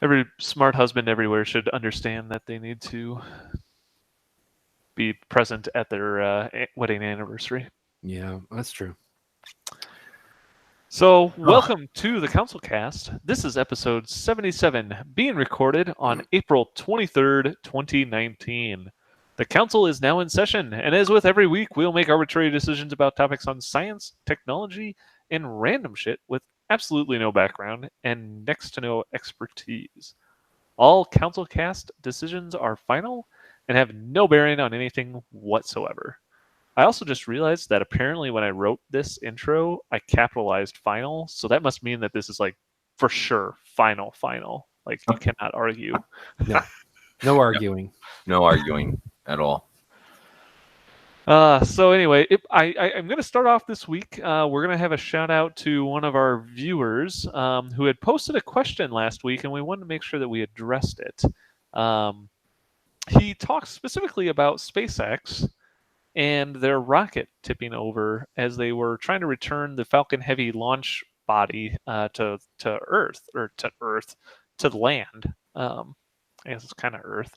Every smart husband everywhere should understand that they need to be present at their wedding anniversary. Yeah, that's true. So, Oh, welcome to the CouncilCast. This is episode 77, being recorded on April 23rd, 2019. The Council is now in session, and as with every week, we'll make arbitrary decisions about topics on science, technology, and random shit with absolutely no background and next to no expertise. All CouncilCast decisions are final and have no bearing on anything whatsoever. I also just realized that apparently when I wrote this intro, I capitalized final, so that must mean that this is like for sure final. Like you cannot argue. No arguing. no arguing at all. So anyway, I'm going to start off this week. We're going to have a shout out to one of our viewers who had posted a question last week, and we wanted to make sure that we addressed it. He talks specifically about SpaceX and their rocket tipping over as they were trying to return the Falcon Heavy launch body to Earth to the land. I guess it's kind of Earth.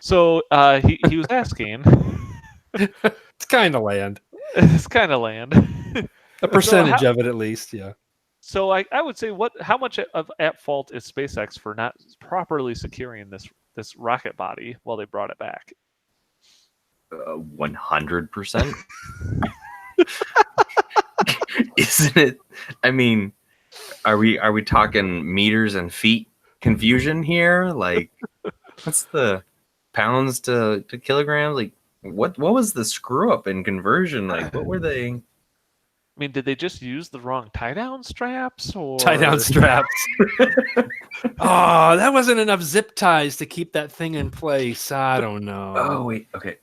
So he was asking. It's kind of land. It's kind of land. A percentage of it, at least. Yeah. So I would say how much at fault is SpaceX for not properly securing this rocket body while they brought it back? 100%. Isn't it? I mean, are we talking meters and feet confusion here? Like, what's the pounds to kilograms? Like, what was the screw up in conversion? Like, what were they? I mean, did they just use the wrong tie-down straps? Or Tie-down straps. Oh, that wasn't enough zip ties to keep that thing in place. I don't know. Oh wait, okay.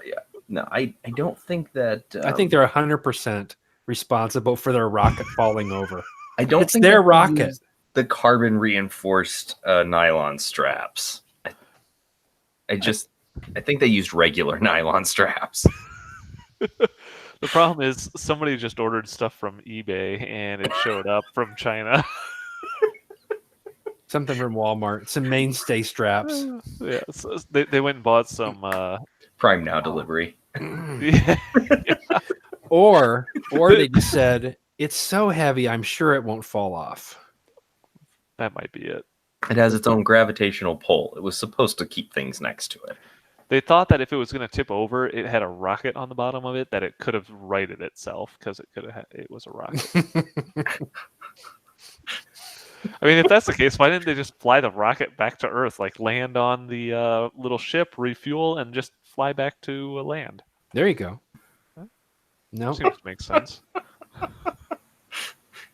Yeah. No, I don't think that. I think they're 100% responsible for their rocket falling over. I don't It's think their that they rocket. used the carbon reinforced nylon straps. I think they used regular nylon straps. The problem is somebody just ordered stuff from eBay and it showed up from China. Something from Walmart. Some mainstay straps. Yeah, so they went and bought some Prime Now delivery. yeah. Or they just said, it's so heavy, I'm sure it won't fall off. That might be it. It has its own gravitational pull. It was supposed to keep things next to it. They thought that if it was going to tip over, it had a rocket on the bottom of it that it could have righted itself because it was a rocket. I mean, if that's the case, why didn't they just fly the rocket back to Earth, like land on the little ship, refuel, and just fly back to land? There you go. No, Seems to make sense.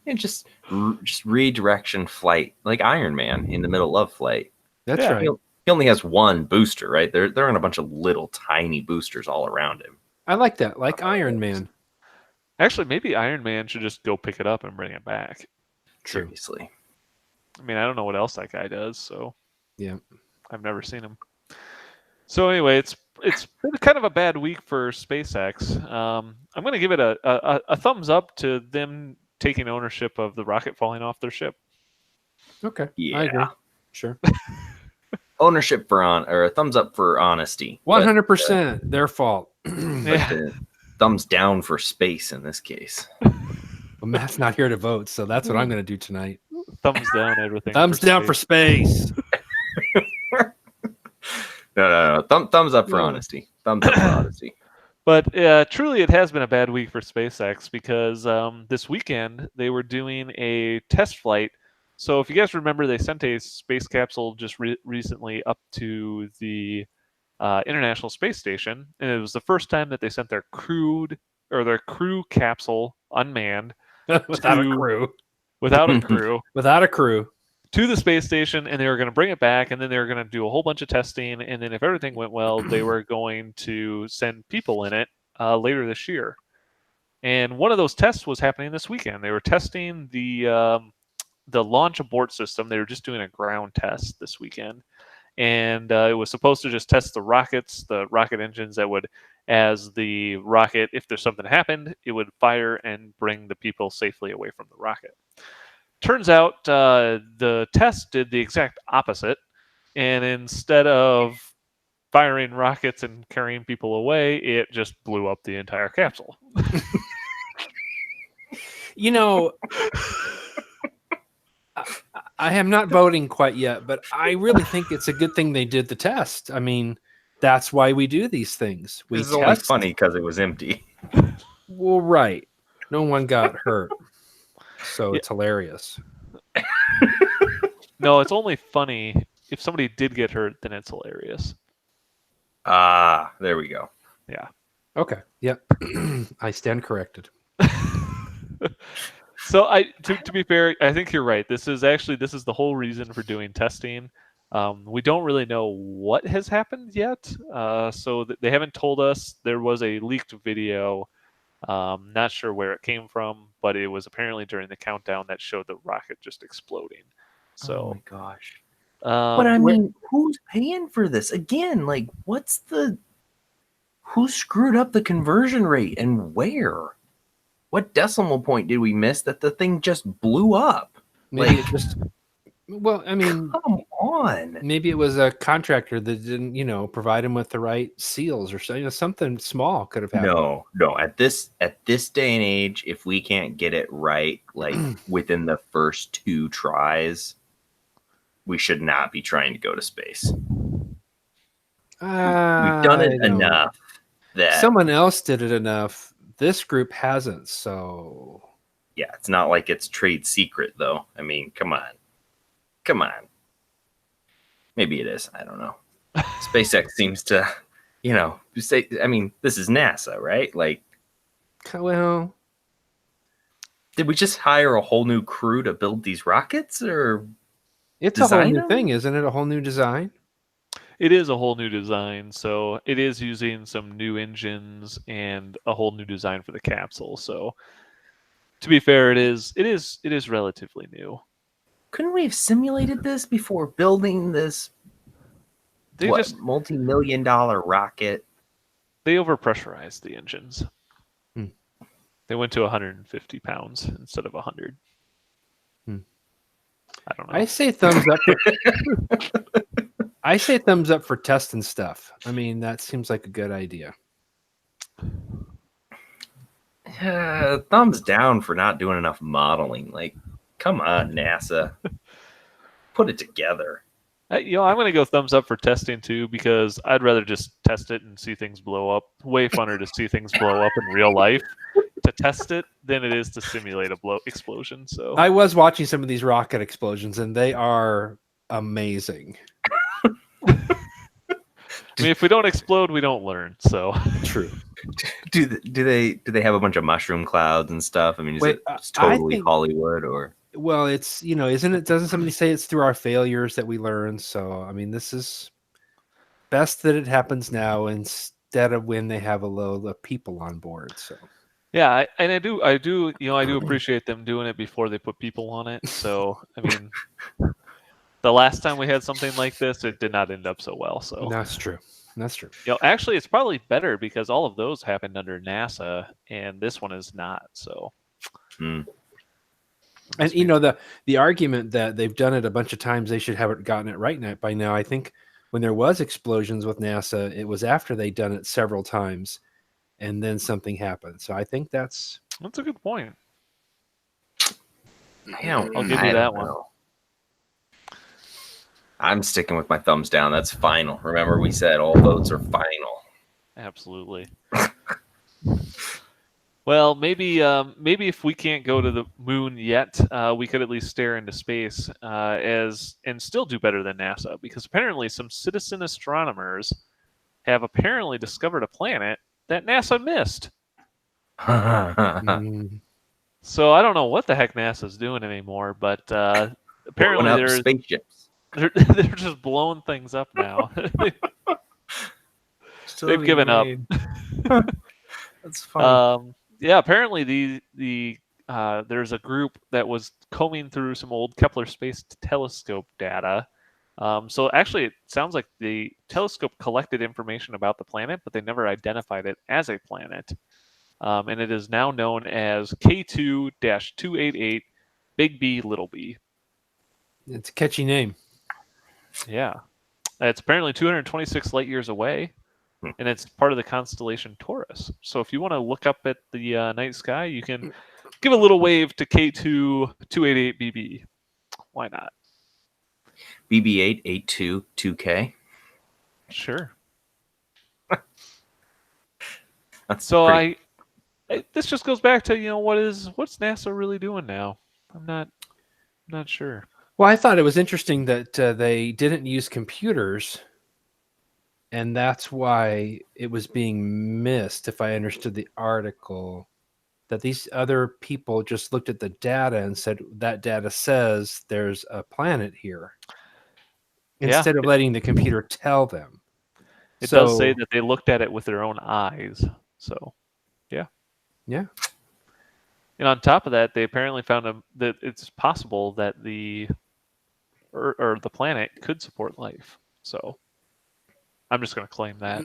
And just redirection flight, like Iron Man in the middle of flight. that's Yeah. right. He only has one booster, right? They're on a bunch of little tiny boosters all around him. I like that. Like Iron Man. Actually, maybe Iron Man should just go pick it up and bring it back. True. Seriously. I mean, I don't know what else that guy does, so Yeah. I've never seen him. So anyway, it's been kind of a bad week for SpaceX. I'm going to give it a thumbs up to them taking ownership of the rocket falling off their ship. Okay. Yeah. I agree. Sure. Ownership or a thumbs up for honesty. 100% their fault. Yeah. Thumbs down for space in this case. Well, Matt's not here to vote, so that's what I'm going to do tonight. Thumbs down, everything. Thumbs down for space. No. Thumbs up for honesty. Thumbs up for honesty. But truly, it has been a bad week for SpaceX because this weekend they were doing a test flight. So if you guys remember, they sent a space capsule just recently up to the International Space Station, and it was the first time that they sent their crew capsule unmanned Without a crew. without a crew Without a crew. to the space station, and they were going to bring it back, and then they were going to do a whole bunch of testing, and then if everything went well, they were going to send people in it later this year. And one of those tests was happening this weekend. They were testing the launch abort system. They were just doing a ground test this weekend, and it was supposed to just test the rocket engines that would, as the rocket, if there's something happened, it would fire and bring the people safely away from the rocket. turns out the test did the exact opposite, and instead of firing rockets and carrying people away, it just blew up the entire capsule. You know, I am not voting quite yet, but I really think it's a good thing they did the test. I mean, that's why we do these things. We This is only test. funny because it was empty. Well, right. No one got hurt. So Yeah. it's hilarious. No, it's only funny if somebody did get hurt, then it's hilarious. Ah, there we go. Yeah. Okay. Yep. I stand corrected. So to be fair, I think you're right. This is the whole reason for doing testing. We don't really know what has happened yet. So they haven't told us. There was a leaked video. Not sure where it came from, but it was apparently during the countdown that showed the rocket just exploding. Oh So, my gosh. But I mean, who's paying for this? Again, like, who screwed up the conversion rate and where? What decimal point did we miss that the thing just blew up? Maybe Like, it just. Well, I mean, come on. maybe it was a contractor that didn't, provide him with the right seals or something small could have happened. No. At this day and age, if we can't get it right, like within the first 2 tries, we should not be trying to go to space. We've done it enough that someone else did it enough. This group hasn't, so yeah, it's not like it's trade secret though. I mean, come on. Maybe it is. I don't know. SpaceX seems to, say. I mean, this is NASA, right? Like, well, did we just hire a whole new crew to build these rockets, or it's a whole design new them? thing, isn't it? A whole new design. it is a whole new design. So it is using some new engines and a whole new design for the capsule. So to be fair, it is relatively new. Couldn't we have simulated this before building this multi-million-dollar rocket? They overpressurized the engines. Hmm. They went to 150 pounds instead of 100. Hmm. I don't know. I say thumbs up. I say thumbs up for testing stuff. I mean, that seems like a good idea. Thumbs down for not doing enough modeling. Like, come on, NASA. Put it together. I'm going to go thumbs up for testing too, because I'd rather just test it and see things blow up. Way funner to see things blow up in real life to test it than it is to simulate a explosion. So I was watching some of these rocket explosions, and they are amazing. I mean, if we don't explode, we don't learn. So True. Do they have a bunch of mushroom clouds and stuff? I mean, is it totally Hollywood or? Well, it's isn't it? Doesn't somebody say it's through our failures that we learn? So I mean, this is best that it happens now instead of when they have a load of people on board. So yeah, I do appreciate them doing it before they put people on it. So I mean, the last time we had something like this, it did not end up so well. So that's true. Actually, it's probably better because all of those happened under NASA, and this one is not. So. And the argument that they've done it a bunch of times, they should have gotten it right by now. I think when there was explosions with NASA, it was after they'd done it several times, and then something happened. So I think that's a good point. I'll give you that one. I'm sticking with my thumbs down. That's final. Remember, we said all votes are final. Absolutely. Well, maybe if we can't go to the moon yet, we could at least stare into space and still do better than NASA, because apparently some citizen astronomers have apparently discovered a planet that NASA missed. So I don't know what the heck NASA's doing anymore, but apparently there's spaceships. They're just blowing things up now. They've given up. That's fun. Yeah, apparently there's a group that was combing through some old Kepler Space Telescope data. So actually, it sounds like the telescope collected information about the planet, but they never identified it as a planet. And it is now known as K2-288 Big B, Little B. It's a catchy name. Yeah. It's apparently 226 light years away, and it's part of the constellation Taurus. So if you want to look up at the night sky, you can give a little wave to K2 288BB. Why not? BB8 822K. Sure. That's So pretty... this just goes back to, what's NASA really doing now? I'm not sure. Well, I thought it was interesting that they didn't use computers, and that's why it was being missed, if I understood the article, that these other people just looked at the data and said, that data says there's a planet here, instead of letting the computer tell them. It does say that they looked at it with their own eyes. So, yeah. Yeah. And on top of that, they apparently found that it's possible that the planet could support life. So, I'm just going to claim that.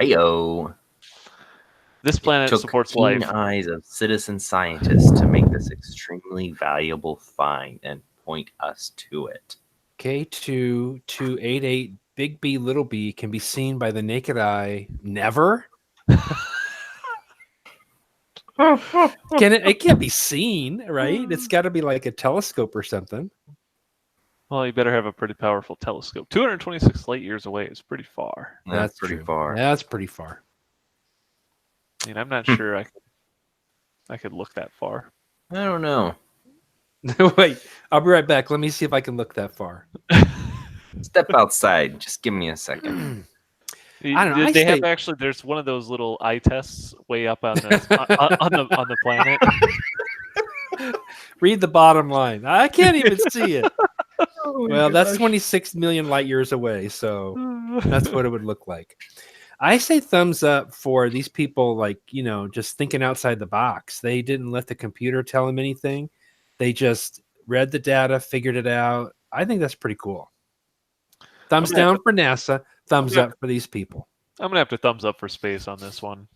Heyo. This planet supports life. Keen eyes of citizen scientists to make this extremely valuable find and point us to it. K2 288 Big B Little B can be seen by the naked eye. Never? It can't be seen, right? It's got to be like a telescope or something. Well, you better have a pretty powerful telescope. 226 light years away is pretty far. That's pretty far. That's pretty far. I mean, I'm not sure I could look that far. I don't know. Wait, I'll be right back. Let me see if I can look that far. Step outside. Just give me a second. I don't know. They have actually. There's one of those little eye tests way up on the on the planet. Read the bottom line. I can't even see it. Well, that's 26 million light years away, so that's what it would look like. I say thumbs up for these people, like, just thinking outside the box. They didn't let the computer tell them anything. They just read the data, figured it out. I think that's pretty cool. Thumbs down for NASA. Thumbs up for these people. I'm gonna have to thumbs up for space on this one.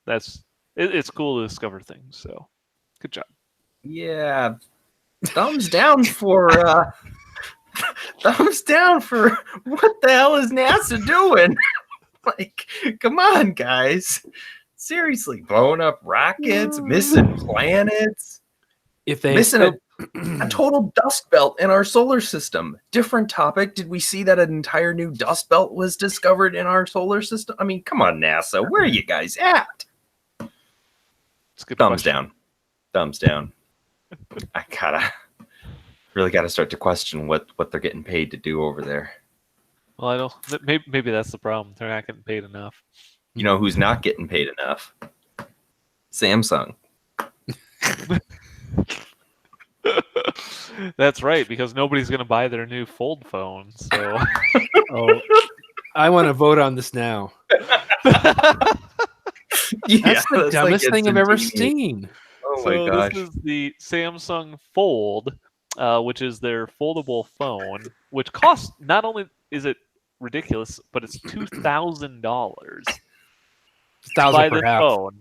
It's cool to discover things. So, good job. Yeah, thumbs down for thumbs down for what the hell is NASA doing? Like, come on, guys. Seriously, blowing up rockets, missing planets, missing a total dust belt in our solar system. Different topic. Did we see that an entire new dust belt was discovered in our solar system? I mean, come on, NASA. Where are you guys at? It's a good Thumbs question. down. Thumbs down. I really gotta start to question what they're getting paid to do over there. Well, I don't. Maybe that's the problem. They're not getting paid enough. You know who's not getting paid enough? Samsung. That's right, because nobody's going to buy their new fold phone. So, I want to vote on this now. That's the dumbest thing I've ever seen. Oh my gosh! This is the Samsung Fold, which is their foldable phone, which costs, not only is it ridiculous, but it's $2,000 to buy this phone.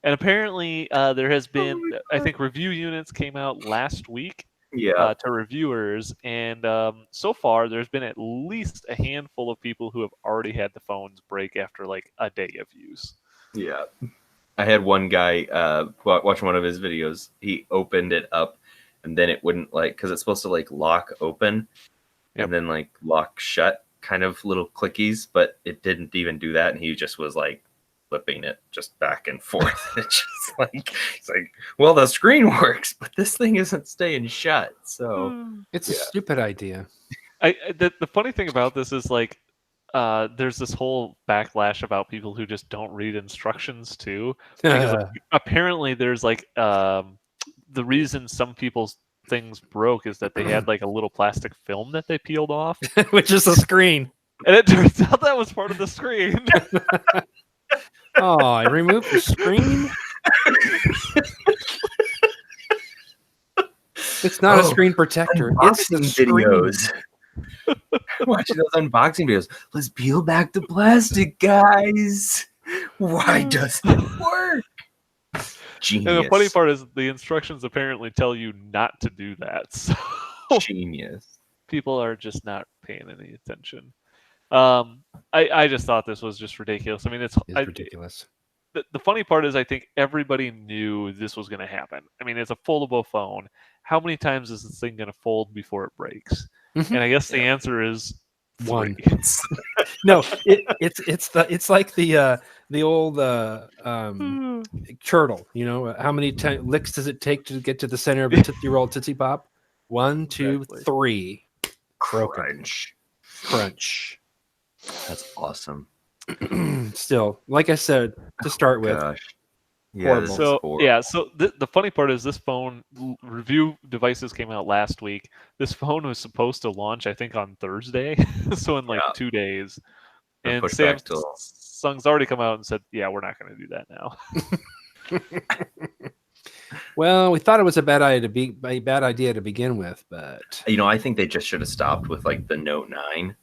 And apparently, there has been, I think, review units came out last week to reviewers, and so far there's been at least a handful of people who have already had the phones break after like a day of use. Yeah, I had one guy watching one of his videos. He opened it up, and then it wouldn't because it's supposed to lock open, and then lock shut, kind of little clickies, but it didn't even do that, and he just was flipping it just back and forth. It's just it's well, the screen works, but this thing isn't staying shut. So it's a stupid idea. The funny thing about this is there's this whole backlash about people who just don't read instructions too. Because apparently there's the reason some people's things broke is that they had a little plastic film that they peeled off, which is a screen, and it turns out that was part of the screen. Oh, I removed the screen. It's not a screen protector. It's the videos. Watching those unboxing videos. Let's peel back the plastic, guys. Why doesn't it work? Genius. And the funny part is the instructions apparently tell you not to do that. So Genius. people are just not paying any attention. I just thought this was just ridiculous. I mean, It's ridiculous. the funny part is I think everybody knew this was going to happen. I mean, it's a foldable phone. How many times is this thing going to fold before it breaks? Mhm. And I guess the answer is One. 3. No, it's like the old turtle. You know, how many licks does it take to get to the center of a Tootsie Roll Tootsie Pop? 1, 2, Exactly. 3. Broken. Crunch. Crunch. That's awesome. Still, like I said, to start with, Gosh. Yeah, horrible. this is So horrible. yeah, so the funny part is this phone review devices came out last week. This phone was supposed to launch, I think, on Thursday, so in like Yeah. 2 days. Been And pushed back till- Samsung's already come out and said, "Yeah, we're not going to do that now." Well, we thought it was a bad idea to begin with, but I think they just should have stopped with like the Note 9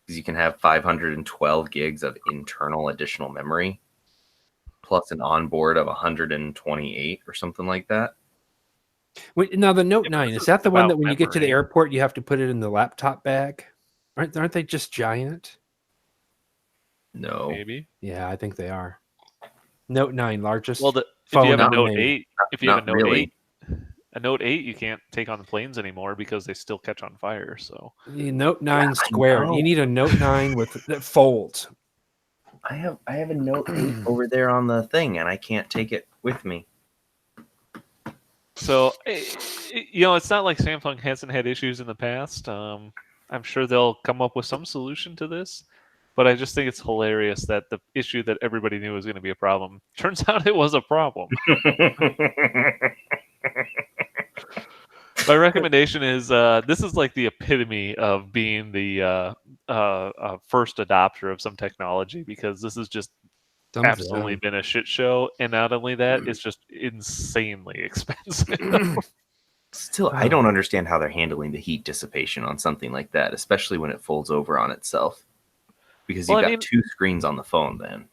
because you can have 512 gigs of internal additional memory plus an onboard of 128 or something like that. wait, now the Note Yeah, but 9, this is is that the one about that when you get to the memory. airport you have to put it in the laptop bag? Aren't they just giant? No. Maybe. Yeah, I think they are. Note 9, largest Well, if phone you have a ever Note made. 8, if you have a Not Note really. 8, a Note 8 you can't take on the planes anymore because they still catch on fire. So Note 9 I squared. know. You need a Note 9 that folds. I have a Note 8 over there on the thing and I can't take it with me. So, it's not like Samsung hasn't had issues in the past. I'm sure they'll come up with some solution to this, but I just think it's hilarious that the issue that everybody knew was going to be a problem turns out it was a problem. My recommendation is this is like the epitome of being the first adopter of some technology because this has just Thumbs absolutely down. been a shit show, and not only that, it's just insanely expensive. Still, I don't understand how they're handling the heat dissipation on something like that, especially when it folds over on itself. Because Well, you've I got mean- 2 screens on the phone then.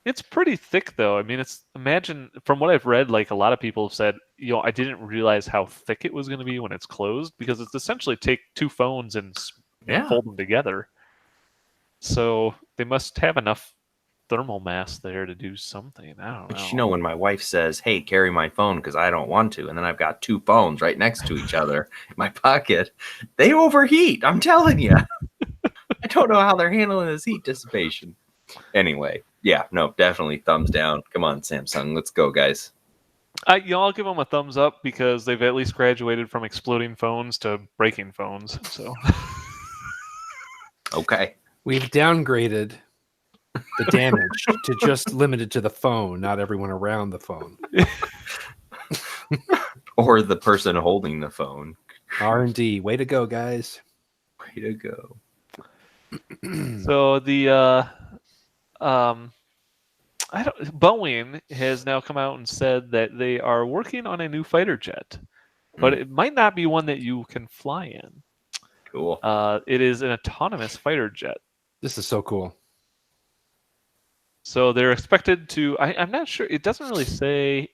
It's pretty thick, though. I mean, imagine from what I've read, like a lot of people have said, I didn't realize how thick it was going to be when it's closed because it's essentially take 2 phones and Yeah. fold them together. So they must have enough thermal mass there to do something. I don't know. But when my wife says, "Hey, carry my phone because I don't want to," and then I've got 2 phones right next to each other in my pocket, they overheat. I'm telling you. I don't know how they're handling this heat dissipation. Anyway, yeah, no, definitely thumbs down. Come on, Samsung, let's go, guys. I'll give them a thumbs up because they've at least graduated from exploding phones to breaking phones. So Okay. We've downgraded the damage to just limited to the phone, not everyone around the phone. Or the person holding the phone. R&D, way to go, guys. Way to go. So the Boeing has now come out and said that they are working on a new fighter jet, but it might not be one that you can fly in. Cool. It is an autonomous fighter jet. This is so cool. So they're expected to. I'm not sure. It doesn't really say,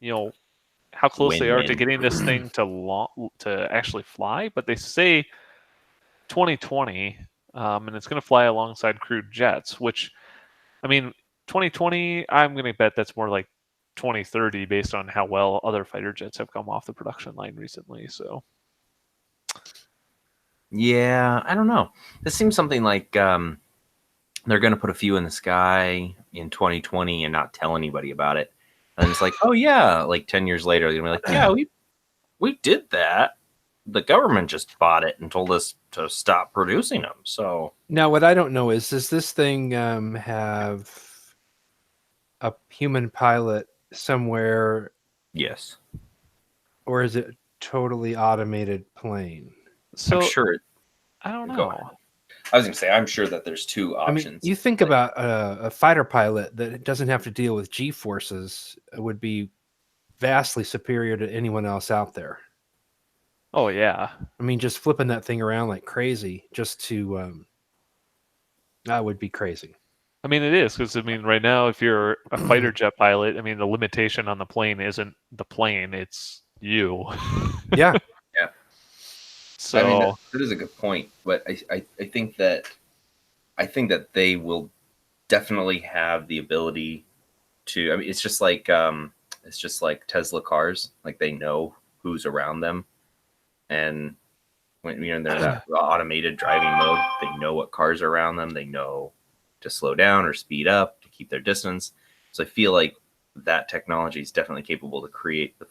how close they are to When. getting this thing to actually fly, but they say 2020, and it's going to fly alongside crewed jets. Which, I mean, 2020. I'm going to bet that's more like 2030, based on how well other fighter jets have come off the production line recently. So. Yeah, I don't know. This seems something like they're going to put a few in the sky in 2020 and not tell anybody about it. And it's like, oh yeah, like 10 years later, they're going to be like, yeah, we did that. The government just bought it and told us to stop producing them. So Now, what I don't know is, does this thing have a human pilot somewhere, yes, or is it totally automated plane? So I'm sure. I don't Go know. ahead. I was going to say, I'm sure that there's 2 options. I mean, you think about a fighter pilot that doesn't have to deal with G-forces would be vastly superior to anyone else out there. Oh yeah. I mean, just flipping that thing around like crazy just to that would be crazy. I mean, it is because I mean, right now, if you're a fighter jet pilot, I mean, the limitation on the plane isn't the plane; it's you. Yeah. Yeah. I mean, So that is a good point, but I think that they will definitely have the ability to. I mean, it's just like Tesla cars. Like they know who's around them, and when they're in that automated driving mode, they know what cars are around them. They know to slow down or speed up to keep their distance. So I feel like that technology is definitely capable to create the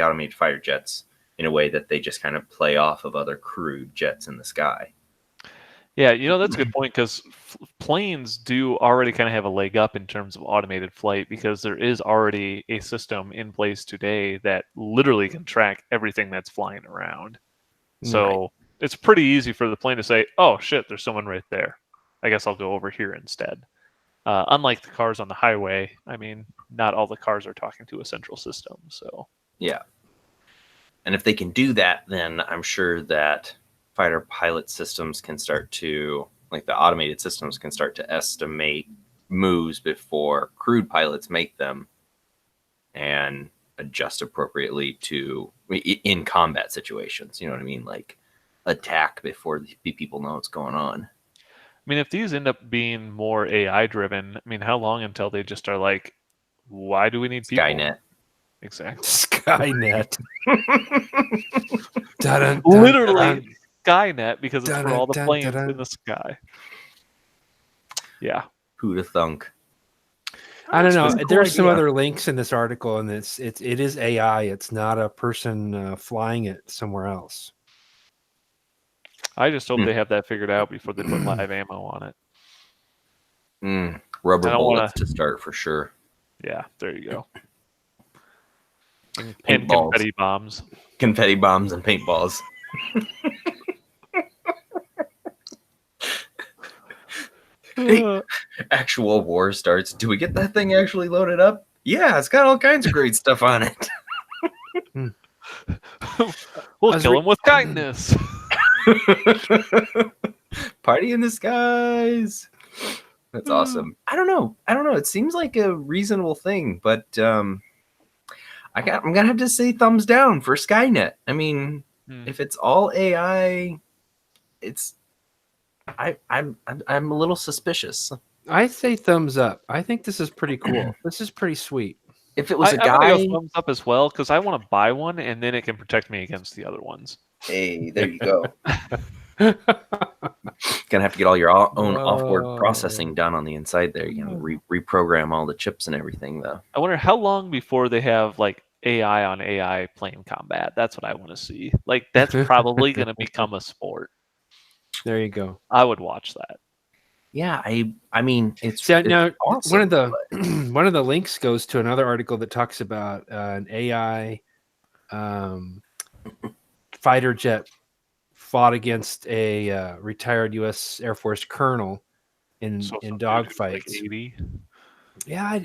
automated fighter jets in a way that they just kind of play off of other crewed jets in the sky. yeah, that's a good point because planes do already kind of have a leg up in terms of automated flight because there is already a system in place today that literally can track everything that's flying around. So it's pretty easy for the plane to say, "Oh shit, there's someone right there. I guess I'll go over here instead." Unlike the cars on the highway, I mean, not all the cars are talking to a central system. So Yeah. And if they can do that, then I'm sure that fighter pilot systems can start to, like the automated systems can start to estimate moves before crewed pilots make them and adjust appropriately to in combat situations. You know what I mean? Like attack before the people know what's going on. I mean, if these end up being more AI driven, I mean, how long until they just are like, why do we need people? Skynet. Exactly. Skynet. Dun, dun, Literally dun, Skynet because it's dun, for all the dun, planes dun. in the sky. Yeah. Who'da thunk? I don't know. That's a cool There's some idea. other links in this article, and it is AI. It's not a person flying it somewhere else. I just hope they have that figured out before they put live ammo on it. Rubber I don't bullets wanna- to start for sure. Yeah, there you go. And Paintballs. confetti bombs. Confetti bombs and paintballs. Hey, actual war starts. Do we get that thing actually loaded up? Yeah, it's got all kinds of great stuff on it. We'll kill him with kindness. Party in the skies. That's awesome. I don't know. It seems like a reasonable thing, but I'm gonna have to say thumbs down for Skynet. I mean, if it's all AI, I'm a little suspicious. I say thumbs up. I think this is pretty cool. This is pretty sweet. If it was a I'm guy, gonna go thumbs up as well because I want to buy one and then it can protect me against the other ones. hey, there you go. Gonna have to get all your own offboard processing done on the inside there. You know, reprogram all the chips and everything, though. I wonder how long before they have like AI on AI plane combat. That's what I want to see. Like that's probably going to become a sport. There you go. I would watch that. Yeah, I mean, it's So now awesome, one of the one of the links goes to another article that talks about an AI fighter jet fought against a retired U.S. Air Force colonel in dogfights. Like 80. Yeah,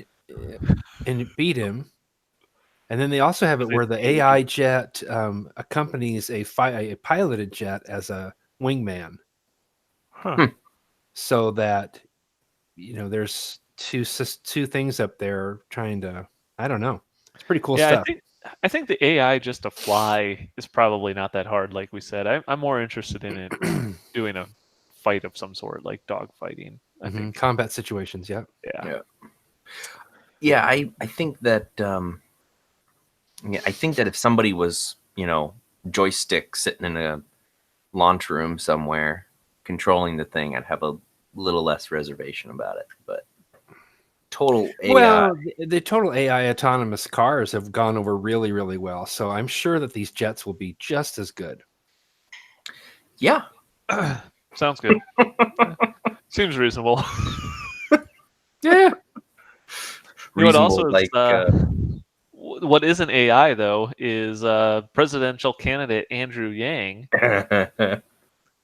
and it beat him. And then they also have it where the AI jet accompanies a piloted jet as a wingman. Huh. So that there's two things up there trying to. I don't know. It's pretty cool stuff. I think the AI just to fly is probably not that hard. Like we said, I'm more interested in it doing a fight of some sort, like dog fighting. I think combat situations. Yeah. I think that I think that if somebody was joystick sitting in a launch room somewhere controlling the thing, I'd have a little less reservation about it. But total AI. Well, the total AI autonomous cars have gone over really, really well. So I'm sure that these jets will be just as good. Yeah. Sounds good. Seems reasonable. Yeah. What also is, what isn't AI though is presidential candidate Andrew Yang,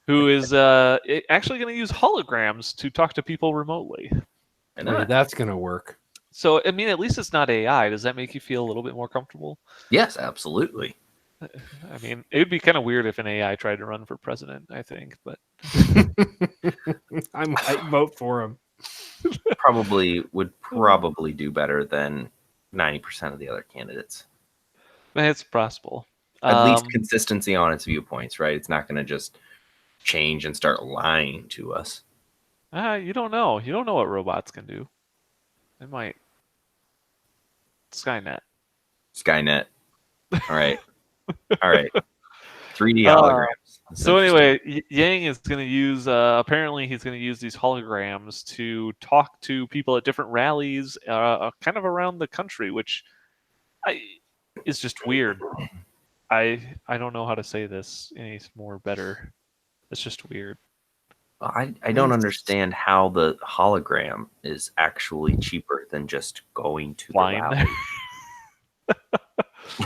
who is actually going to use holograms to talk to people remotely. That's going to work. So, I mean, at least it's not AI. Does that make you feel a little bit more comfortable? Yes, absolutely. I mean, it would be kind of weird if an AI tried to run for president, I think, but I might vote for him. would probably do better than 90% of the other candidates. It's possible. At least consistency on its viewpoints, right? It's not going to just change and start lying to us. You don't know. You don't know what robots can do. They might. Skynet. Skynet. All right. All right. 3D holograms. That's So interesting. anyway, Yang is going to use. Apparently, he's going to use these holograms to talk to people at different rallies, kind of around the country, which is just weird. I don't know how to say this any more better. It's just weird. I don't understand how the hologram is actually cheaper than just going to Flying the there.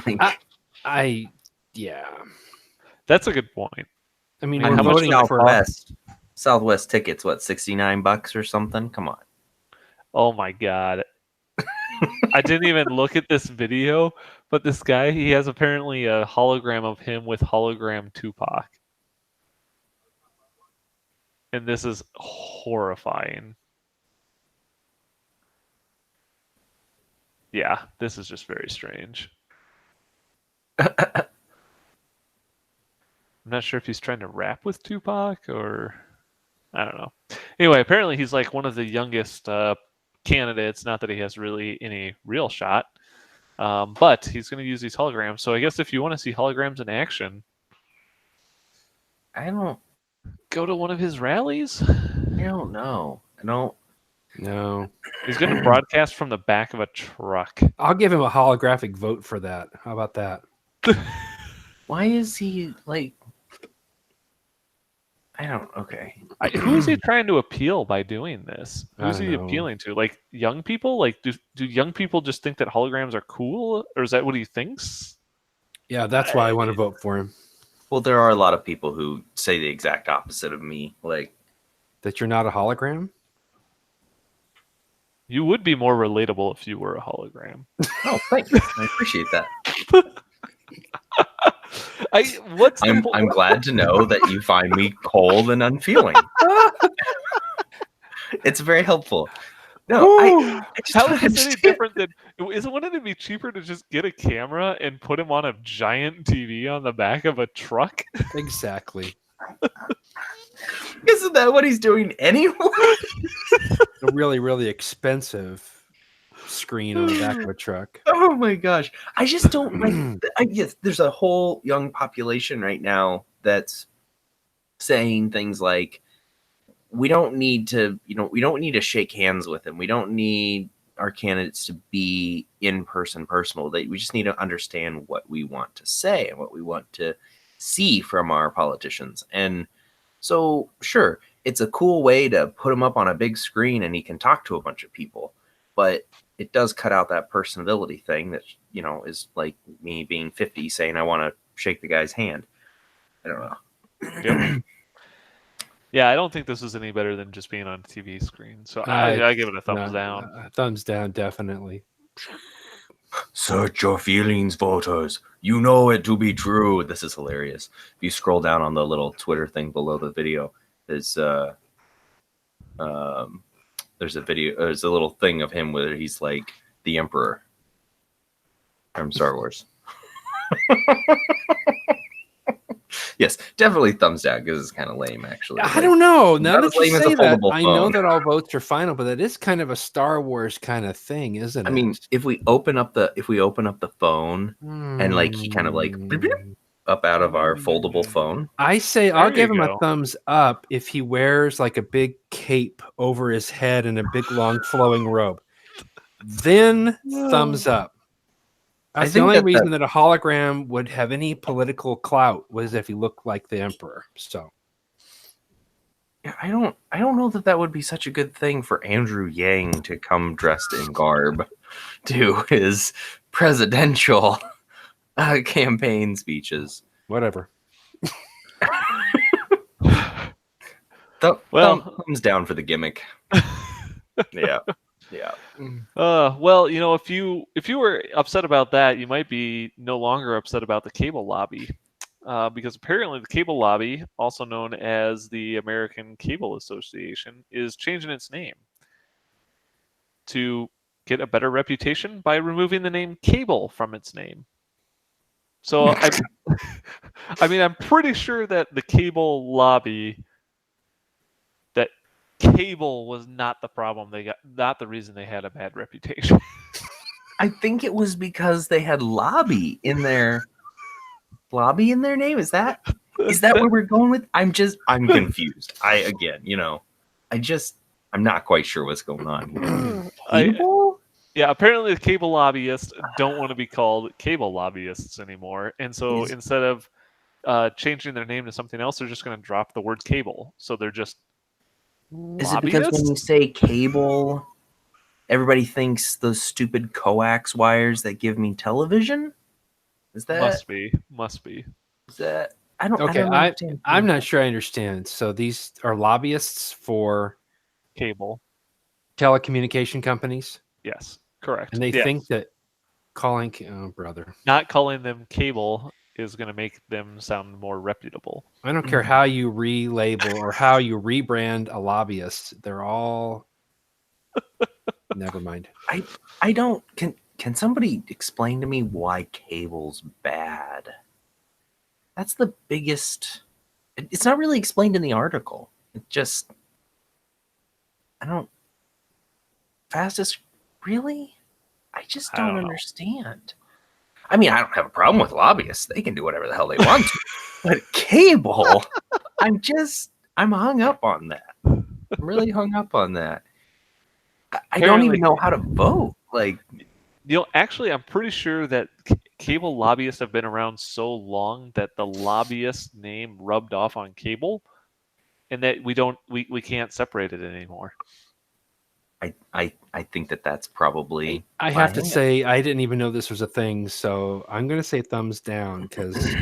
rally. Like, Yeah. That's a good point. I mean, And we're how much voting was for Southwest tickets, what, $69 or something? Come on. Oh my god. I didn't even look at this video, but this guy, he has apparently a hologram of him with hologram Tupac. And this is horrifying. Yeah, this is just very strange. I'm not sure if he's trying to rap with Tupac or I don't know. Anyway, apparently he's like one of the youngest candidates. Not that he has really any real shot, but he's going to use these holograms. So I guess if you want to see holograms in action, I don't go to one of his rallies. know. I don't. No. He's going to broadcast from the back of a truck. I'll give him a holographic vote for that. How about that? Why is he like? I don't. Okay. Who is he trying to appeal by doing this? I Who's don't he know. appealing to? Like young people? Like do young people just think that holograms are cool, or is that what he thinks? Yeah, that's why I want to vote for him. Well, there are a lot of people who say the exact opposite of me. Like, That you're not a hologram? You would be more relatable if you were a hologram. oh, thank you. I appreciate that. I'm glad to know that you find me cold and unfeeling. It's very helpful. No, I just How don't is this any understand. different than? Wouldn't it be cheaper to just get a camera and put him on a giant TV on the back of a truck? Exactly. Isn't that what he's doing anyway? A really, really expensive screen on the back of a truck. Oh my gosh. I just don't like yes, there's a whole young population right now that's saying things like we don't need to shake hands with him. We don't need our candidates to be in person personal. We just need to understand what we want to say and what we want to see from our politicians. And so sure, it's a cool way to put him up on a big screen and he can talk to a bunch of people. But it does cut out that personability thing that, is like me being 50 saying I want to shake the guy's hand. I don't know. Yep. Yeah, I don't think this is any better than just being on a TV screen. So I give it a thumbs down. Thumbs down, definitely. Search your feelings, voters. You know it to be true. This is hilarious. If you scroll down on the little Twitter thing below the video, there's a video. There's a little thing of him where he's like the Emperor from Star Wars. Yes, definitely thumbs down because it's kind of lame, actually. I don't know. Now not that as lame you as say a that, foldable I know phone. that all votes are final, but that is kind of a Star Wars kind of thing, isn't it? I mean, if we open up the phone and like he kind of like beep, beep, up out of our foldable phone. I say I'll There give you him go. a thumbs up if he wears like a big cape over his head and a big long flowing robe. Then thumbs up. That's the think only that reason that a hologram would have any political clout was if he looked like the Emperor. So Yeah, I don't know that would be such a good thing for Andrew Yang to come dressed in garb to his presidential campaign speeches. whatever. Thumbs down for the gimmick. Yeah. Well, if you were upset about that, you might be no longer upset about the cable lobby, because apparently the cable lobby, also known as the American Cable Association, is changing its name. to get a better reputation by removing the name cable from its name. So I mean, I'm pretty sure that the cable lobby, that cable was not the problem. Not the reason they had a bad reputation. I think it was because they had lobby in their name. Is that where we're going with? I'm confused. I'm not quite sure what's going on here. Cable? Yeah, apparently the cable lobbyists don't want to be called cable lobbyists anymore, and so instead of changing their name to something else, they're just going to drop the word cable. So they're just Is it because when you say cable, everybody thinks those stupid coax wires that give me television? Is that must be? Is that I don't understand. I'm not sure I understand. So these are lobbyists for cable telecommunication companies? Yes, correct. And they think that not calling them cable is going to make them sound more reputable. I don't care how you relabel or how you rebrand a lobbyist. They're all never mind. I don't can somebody explain to me why cable's bad? That's the biggest. It's not really explained in the article. It just fastest really? I just don't understand. I mean, I don't have a problem with lobbyists. They can do whatever the hell they want to. But cable, I'm hung up on that. I'm really hung up on that. I don't even know how to vote. Like, actually, I'm pretty sure that cable lobbyists have been around so long that the lobbyist name rubbed off on cable, and that we can't separate it anymore. I think that's probably. I have to say I didn't even know this was a thing, so I'm going to say thumbs down because,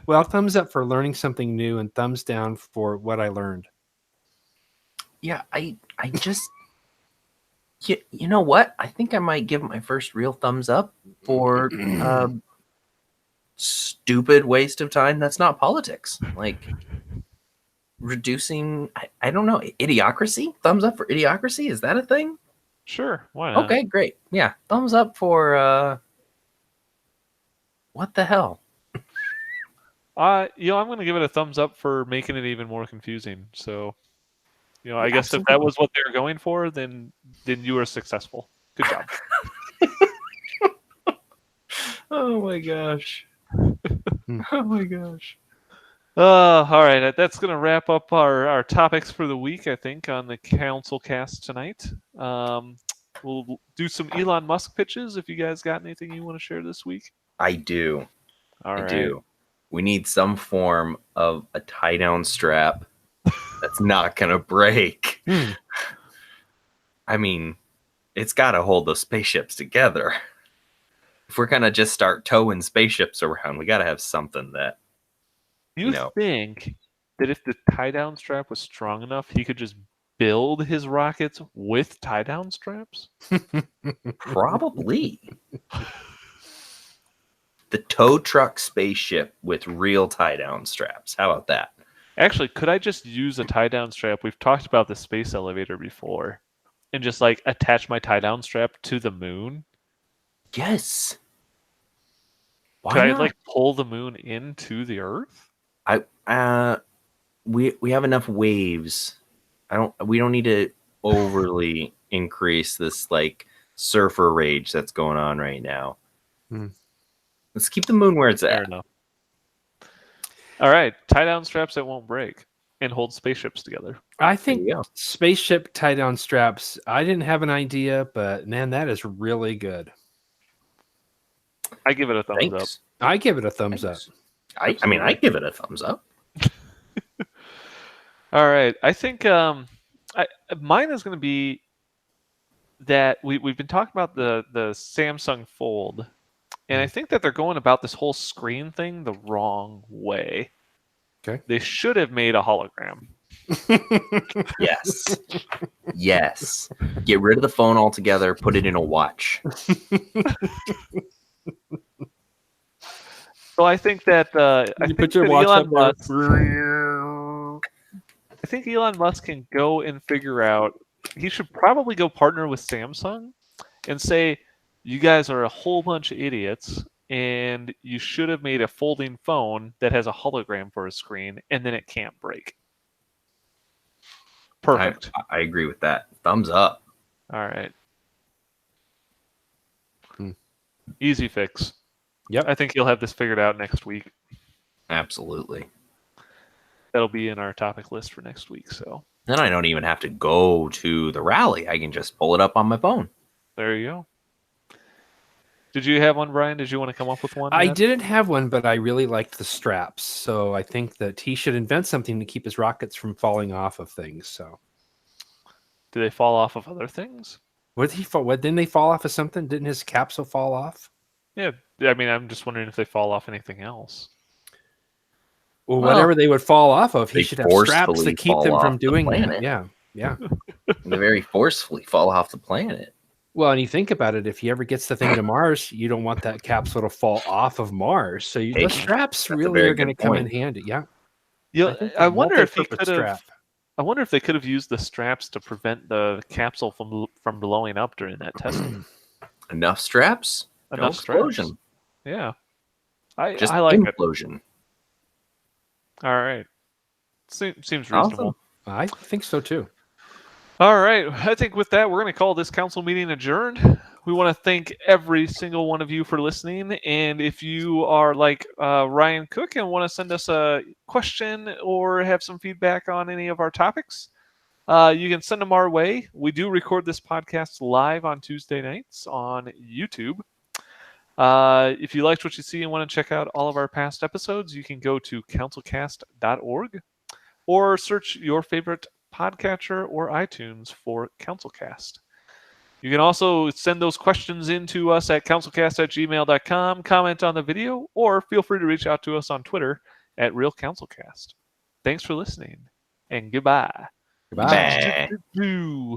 well, thumbs up for learning something new and thumbs down for what I learned. Yeah, I just. You know what? I think I might give my first real thumbs up for stupid waste of time that's not politics. Like reducing, I don't know, idiocracy? Thumbs up for idiocracy? Is that a thing? Sure, why not? Okay, great. Yeah, thumbs up for what the hell? I'm going to give it a thumbs up for making it even more confusing. So, I guess if that was what they were going for, then you were successful. Good job. Oh my gosh. Oh my gosh. All right. That's going to wrap up our topics for the week, I think, on the CouncilCast tonight. We'll do some Elon Musk pitches if you guys got anything you want to share this week. I do. All right. Do. We need some form of a tie-down strap that's not going to break. I mean, it's got to hold those spaceships together. If we're going to just start towing spaceships around, we got to have something that... You think that if the tie-down strap was strong enough, he could just build his rockets with tie-down straps? Probably. The tow truck spaceship with real tie-down straps. How about that? Actually, could I just use a tie-down strap? We've talked about the space elevator before. And just, attach my tie-down strap to the moon? Yes. Why could not? I, pull the moon into the Earth? We have enough waves. We don't need to overly increase this surfer rage that's going on right now. Let's keep the moon where it's Fair at. Enough. All right, tie-down straps that won't break and hold spaceships together. I think spaceship tie-down straps. I didn't have an idea, but man, that is really good. I give it a thumbs up. I give it a thumbs up. I mean, I give it a thumbs up. All right. I think mine is going to be that we've been talking about the Samsung Fold, and I think that they're going about this whole screen thing the wrong way. Okay. They should have made a hologram. Yes. Yes. Get rid of the phone altogether. Put it in a watch. So I think that I think Elon Musk can go and figure out he should probably go partner with Samsung and say, you guys are a whole bunch of idiots, and you should have made a folding phone that has a hologram for a screen, and then it can't break. Perfect. I agree with that. Thumbs up. All right. Hmm. Easy fix. Yep. I think you'll have this figured out next week. Absolutely. That'll be in our topic list for next week. So Then I don't even have to go to the rally. I can just pull it up on my phone. there you go. Did you have one, Brian? Did you want to come up with one? I yet? didn't have one, but I really liked the straps. So I think that he should invent something to keep his rockets from falling off of things. So Do they fall off of other things? what did he fall? What didn't they fall off of something? Didn't his capsule fall off? Yeah. I mean, I'm just wondering if they fall off anything else. Well, Well, whatever they would fall off of, he they should have straps forcefully to keep fall them off from the doing that. planet. Yeah, yeah. They very forcefully fall off the planet. Well, and you think about it, if he ever gets the thing to Mars, you don't want that capsule to fall off of Mars. So Hey, the straps that's a really very are going to good come in point. handy. Yeah. Yeah. think I a wonder if he multi-purpose could have. strap. I wonder if they could have used the straps to prevent the capsule from blowing up during that testing. Enough straps? No Enough straps. explosion. Yeah. Just I like it. implosion. All right. Seems reasonable. Awesome. I think so too. All right. I think with that, we're going to call this council meeting adjourned. We want to thank every single one of you for listening. And if you are like Ryan Cook and want to send us a question or have some feedback on any of our topics, you can send them our way. We do record this podcast live on Tuesday nights on YouTube. If you liked what you see and want to check out all of our past episodes, you can go to councilcast.org or search your favorite podcatcher or iTunes for CouncilCast. You can also send those questions in to us at councilcast@gmail.com, comment on the video, or feel free to reach out to us on Twitter at RealCouncilCast. Thanks for listening, and goodbye. Goodbye. Bah.